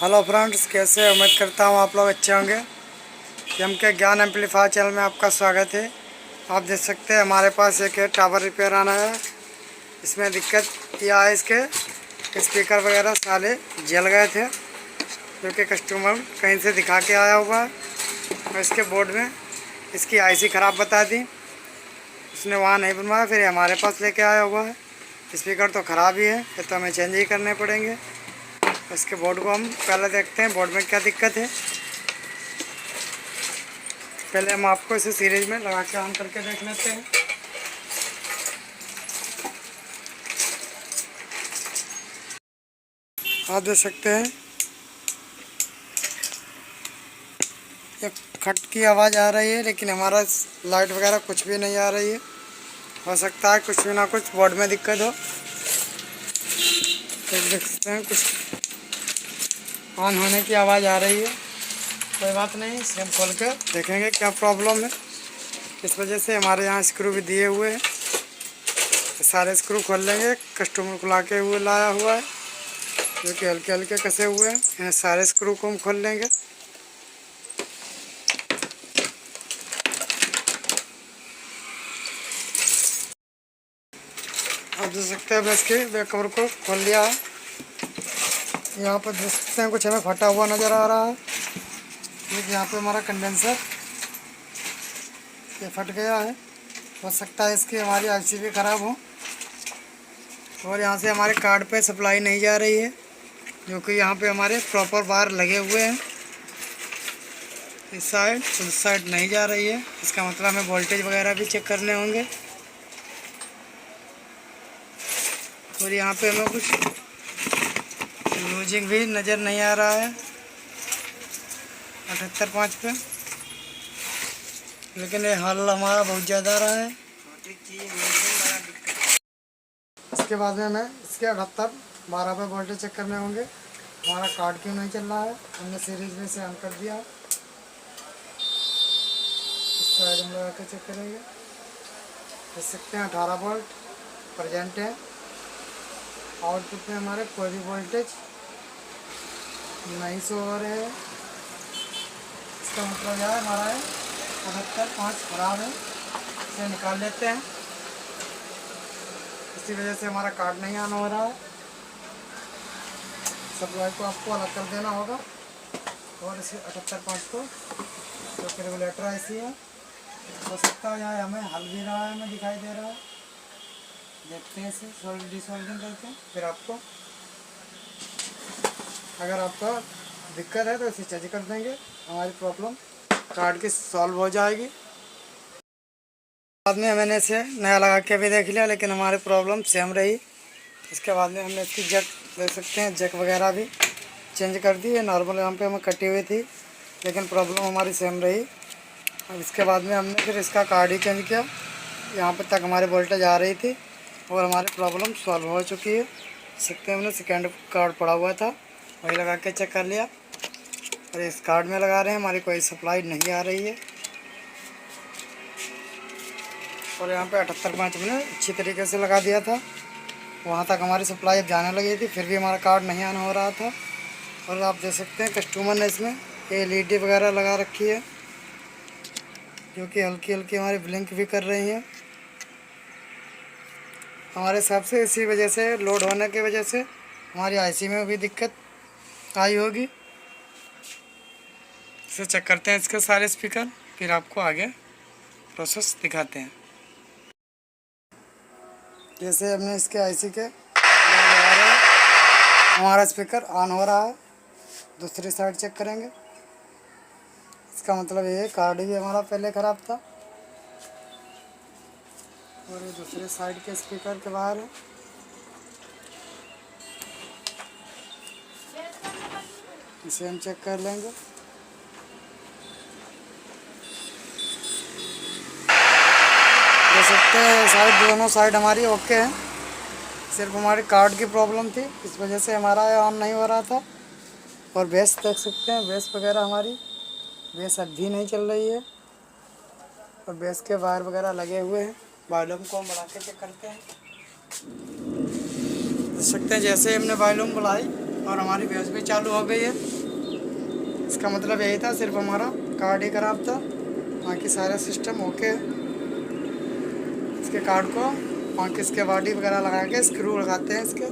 Hello friends, कैसे उम्मीद करता हूँ आप लोग अच्छे होंगे। एम के ज्ञान एम्पलीफायर चैनल में आपका स्वागत है। आप देख सकते हैं हमारे पास एक टावर रिपेयर आना है। इसमें दिक्कत यह है, इसके स्पीकर वगैरह सारे जल गए थे, जो कि कस्टमर कहीं से दिखा के आया हुआ है। और इसके बोर्ड में इसकी आईसी ख़राब बता दी, उसने वहाँ नहीं बनवाया, फिर हमारे पास लेके आया हुआ है। स्पीकर तो ख़राब ही है, ये तो हमें चेंज ही करने पड़ेंगे। इसके बोर्ड को हम पहले देखते हैं बोर्ड में क्या दिक्कत है। पहले हम आपको इसे सीरीज में लगा के ऑन करके देख लेते हैं। आप देख सकते हैं ये खट की आवाज़ आ रही है, लेकिन हमारा लाइट वगैरह कुछ भी नहीं आ रही है। हो सकता है कुछ भी ना कुछ बोर्ड में दिक्कत हो। तो देख सकते हैं कुछ ऑन होने की आवाज़ आ रही है। कोई बात नहीं, इसे हम खोल कर देखेंगे क्या प्रॉब्लम है। इस वजह से हमारे यहाँ स्क्रू भी दिए हुए हैं, सारे स्क्रू खोल लेंगे। कस्टमर को लाके हुए लाया हुआ है, जो कि हल्के हल्के कसे हुए हैं। इन सारे स्क्रू को हम खोल लेंगे। आप देख सकते हैं इसके बैक कवर को खोल लिया है। यहाँ पर देख सकते हैं कुछ हमें फटा हुआ नज़र आ रहा है। क्योंकि यहाँ पे हमारा कंडेंसर ये फट गया है। हो सकता है इसकी हमारी आईसी भी ख़राब हो, और यहाँ से हमारे कार्ड पे सप्लाई नहीं जा रही है, जो कि यहाँ पे हमारे प्रॉपर वायर लगे हुए हैं। इस साइड उस साइड नहीं जा रही है। इसका मतलब हमें वोल्टेज वगैरह भी चेक करने होंगे। और यहाँ पे हमें कुछ लूजिंग भी नज़र नहीं आ रहा है 78.5 पे, लेकिन ये हल हमारा बहुत ज़्यादा रहा है। इसके बाद में हमें इसके 78/12 पे वोल्टेज चेक करने होंगे। हमारा कार्ड क्यों नहीं चल रहा है, हमने सीरीज में से ऑन कर दिया। इस साइड में लगा के चेक करेंगे। देख सकते हैं 18 वोल्ट प्रेजेंट है। आउटपुट में हमारे कोई भी वोल्टेज नहीं शो हो रहे हैं। इसका मतलब यह है हमारा 78.5 खराब है। इसे निकाल लेते हैं। इसी वजह से हमारा कार्ड नहीं ऑन हो रहा है। सप्लाई को आपको अलग कर देना होगा, और इसे 78.5 को जो कि रेगुलेटर ऐसी है। हो सकता है यहाँ हमें हल भी रहा है, हमें दिखाई दे रहा है। देखते हैं इसे सोल्ड डिसोल्डिंग करके, फिर आपको अगर आपका दिक्कत है तो इसे चेंज कर देंगे। हमारी प्रॉब्लम कार्ड की सॉल्व हो जाएगी। बाद में मैंने इसे नया लगा के भी देख लिया, लेकिन हमारी प्रॉब्लम सेम रही। इसके बाद में हमने इसकी जैक देख सकते हैं, जैक वगैरह भी चेंज कर दी है। नॉर्मल यहाँ पे हमें कटी हुई थी, लेकिन प्रॉब्लम हमारी सेम रही। अब इसके बाद में हमने फिर इसका कार्ड ही चेंज किया। यहाँ पर तक हमारी वोल्टेज आ रही थी और हमारी प्रॉब्लम सॉल्व हो चुकी है। सकते हैं हमने सेकेंड कार्ड पड़ा हुआ था, वही लगा के चेक कर लिया। और इस कार्ड में लगा रहे हैं, हमारी कोई सप्लाई नहीं आ रही है। और यहाँ पे 78.5 में अच्छी तरीके से लगा दिया था, वहाँ तक हमारी सप्लाई अब जाने लगी थी, फिर भी हमारा कार्ड नहीं ऑन हो रहा था। और आप देख सकते हैं कस्टमर ने इसमें LED वगैरह लगा रखी है, जो कि हल्की हल्की हमारी ब्लिंक भी कर रही हैं। हमारे हिसाब से इसी वजह से, लोड होने की वजह से हमारी आईसी में भी दिक्कत आई होगी। इसे चेक करते हैं इसके सारे स्पीकर, फिर आपको आगे प्रोसेस दिखाते हैं। जैसे हमने इसके आईसी के लगा रहे हैं, हमारा स्पीकर ऑन हो रहा है। दूसरी साइड चेक करेंगे। इसका मतलब ये कार्ड भी हमारा पहले ख़राब था, और ये दूसरे साइड के स्पीकर के बाहर है। इसे हम चेक कर लेंगे। देख सकते हैं साइड, दोनों साइड हमारी ओके है। सिर्फ हमारी कार्ड की प्रॉब्लम थी, इस वजह से हमारा ऑन नहीं हो रहा था। और बेस देख सकते हैं, बेस वगैरह हमारी बेस अभी नहीं चल रही है, और बेस के वायर वगैरह लगे हुए हैं। वॉल्यूम को हम बढ़ा के चेक करते हैं। देख सकते हैं जैसे हमने वॉल्यूम बढ़ाई, और हमारी भैंस भी चालू हो गई है। इसका मतलब यही था, सिर्फ हमारा कार्ड ही ख़राब था, बाकी सारा सिस्टम ओके। इसके कार्ड को बाकी इसके बॉडी वगैरह लगा के स्क्रू लगाते हैं इसके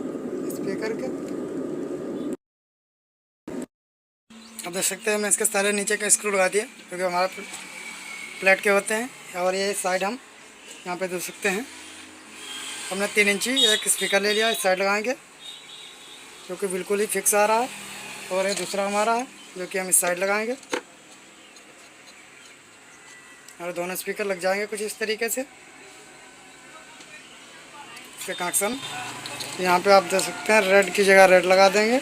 स्पीकर के। अब देख सकते हैं हमने इसके सारे नीचे के स्क्रू लगा दिए, क्योंकि हमारा प्लेट के होते हैं। और ये साइड हम यहाँ पे देख सकते हैं, हमने 3 इंची एक स्पीकर ले लिया, इस साइड लगाएंगे जो कि बिल्कुल ही फिक्स आ रहा है। और ये दूसरा हमारा है जो कि हम इस साइड लगाएंगे, और दोनों स्पीकर लग जाएंगे कुछ इस तरीके से। इसके कनेक्शन यहाँ पे आप देख सकते हैं, रेड की जगह रेड लगा देंगे,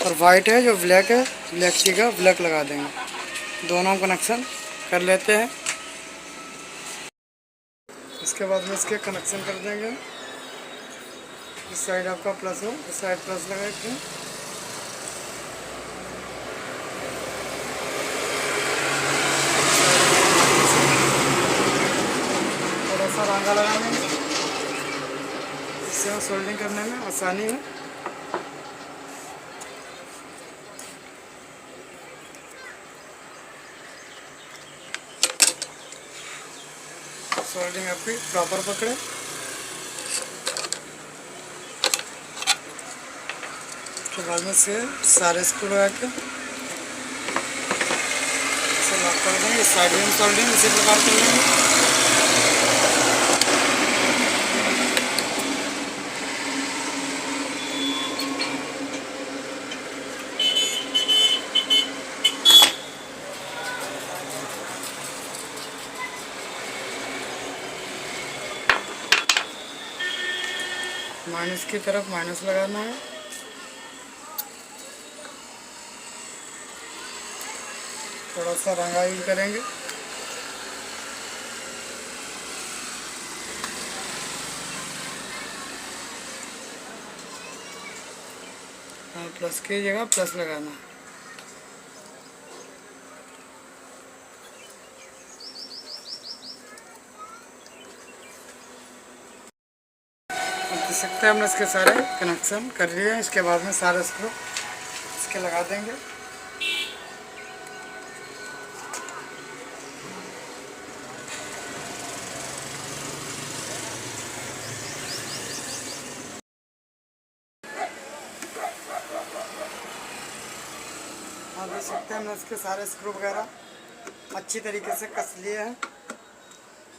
और वाइट है जो ब्लैक है, ब्लैक की जगह ब्लैक लगा देंगे। दोनों कनेक्शन कर लेते हैं। इसके बाद में इसके कनेक्शन कर देंगे। इस साइड आपका प्लस हो, इस साइड प्लस लगाएंगे। थोड़ा सा रंगा लगा देंगे, इससे सोल्डिंग करने में आसानी है। सोल्डिंग आपकी प्रॉपर पकड़े। उसके बाद में से सारे स्क्रू लगा के इसे लॉक कर देंगे। इस साइड में सोल्डिंग इसी प्रकार कर लेंगे। माइनस की तरफ माइनस लगाना है। थोड़ा सा रंगाई करेंगे। हाँ, प्लस की जगह प्लस लगाना है। देख सकते हैं हमने इसके सारे कनेक्शन कर लिए हैं। इसके बाद में सारे स्क्रू इसके लगा देंगे। आप देख सकते हैं हमने इसके सारे स्क्रू वगैरह अच्छी तरीके से कस लिए हैं।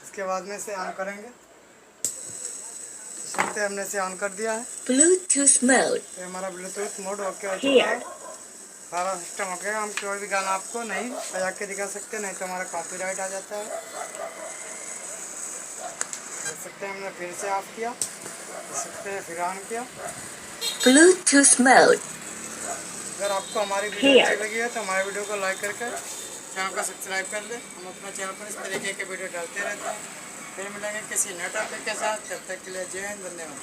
इसके बाद में इसे ऑन करेंगे। सकते हमने इसे ऑन कर दिया है। Bluetooth mode. ये हमारा ब्लूटूथ मोड ओके हो चुका है। सारा सिस्टम हो गया। हम कोई भी गाना आपको नहीं बजा के दिखा सकते, नहीं तो हमारा कॉपीराइट आ जाता है। देख सकते हैं हमने फिर से ऑफ किया, देख सकते हैं फिर ऑन किया। Bluetooth mode. अगर आपको हमारी वीडियो अच्छी लगी है तो हमारे वीडियो को लाइक करके चैनल को सब्सक्राइब कर ले। हम अपना चैनल पर इस तरीके के वीडियो डालते रहते हैं। फिर मिलेंगे किसी नए टॉपिक के साथ। तब तक के लिए जय हिंद, धन्यवाद।